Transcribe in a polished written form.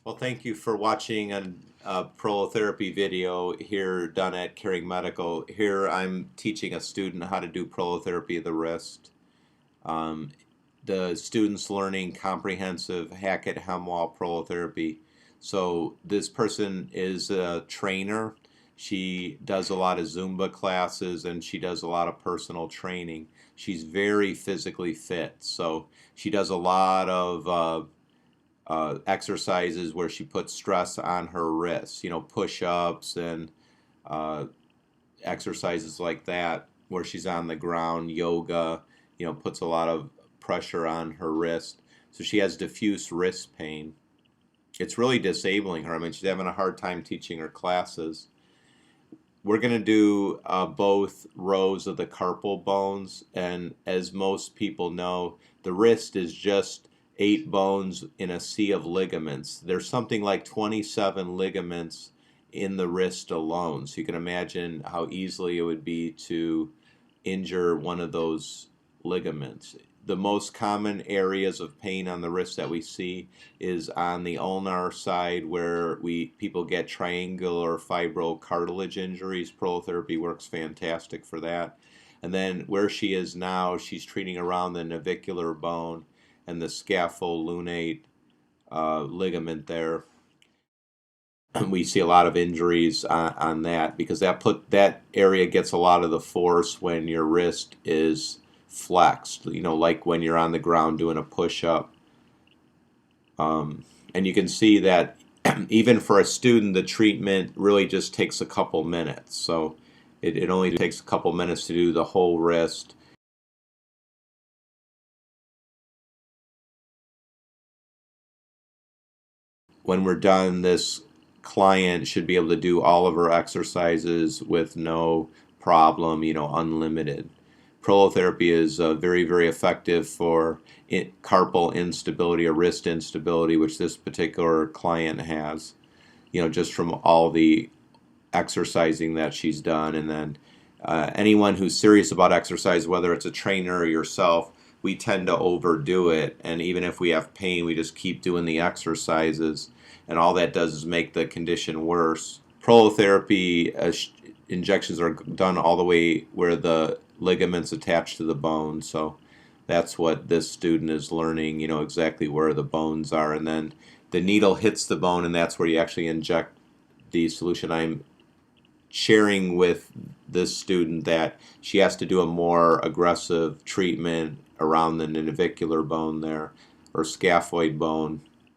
Well, thank you for watching a prolotherapy video here done at Caring Medical. Here I'm teaching a student how to do prolotherapy of the wrist. Um, the student's learning comprehensive Hackett-Hemwall prolotherapy. So this person is a trainer. She does a lot of Zumba classes and she does a lot of personal training. She's very physically fit. So she does a lot of exercises where she puts stress on her wrists, push-ups and uh, exercises like that where she's on the ground, yoga, puts a lot of pressure on her wrist. So she has diffuse wrist pain. It's really disabling her. I mean, she's having a hard time teaching her classes. We're going to do both rows of the carpal bones, and as most people know, the wrist is just 8 bones in a sea of ligaments. There's something like 27 ligaments in the wrist alone, so you can imagine how easily it would be to injure one of those ligaments. The most common areas of pain on the wrist that we see is on the ulnar side where people get triangular fibrocartilage injuries. Prolotherapy works fantastic for that. And then where she is now, she's treating around the navicular bone and the scapholunate ligament there. We see a lot of injuries on that because that area gets a lot of the force when your wrist is flexed, like when you're on the ground doing a push-up. And you can see that even for a student, the treatment really just takes a couple minutes. So it only takes a couple minutes to do the whole wrist. When we're done, this client should be able to do all of her exercises with no problem, unlimited. Prolotherapy is very, very effective for carpal instability or wrist instability, which this particular client has, just from all the exercising that she's done. And then anyone who's serious about exercise, whether it's a trainer or yourself, we tend to overdo it, and even if we have pain, we just keep doing the exercises, and all that does is make the condition worse. Prolotherapy injections are done all the way where the ligaments attach to the bone, so that's what this student is learning, exactly where the bones are, and then the needle hits the bone, and that's where you actually inject the solution. I'm sharing with this student that she has to do a more aggressive treatment around the navicular bone there, or scaphoid bone,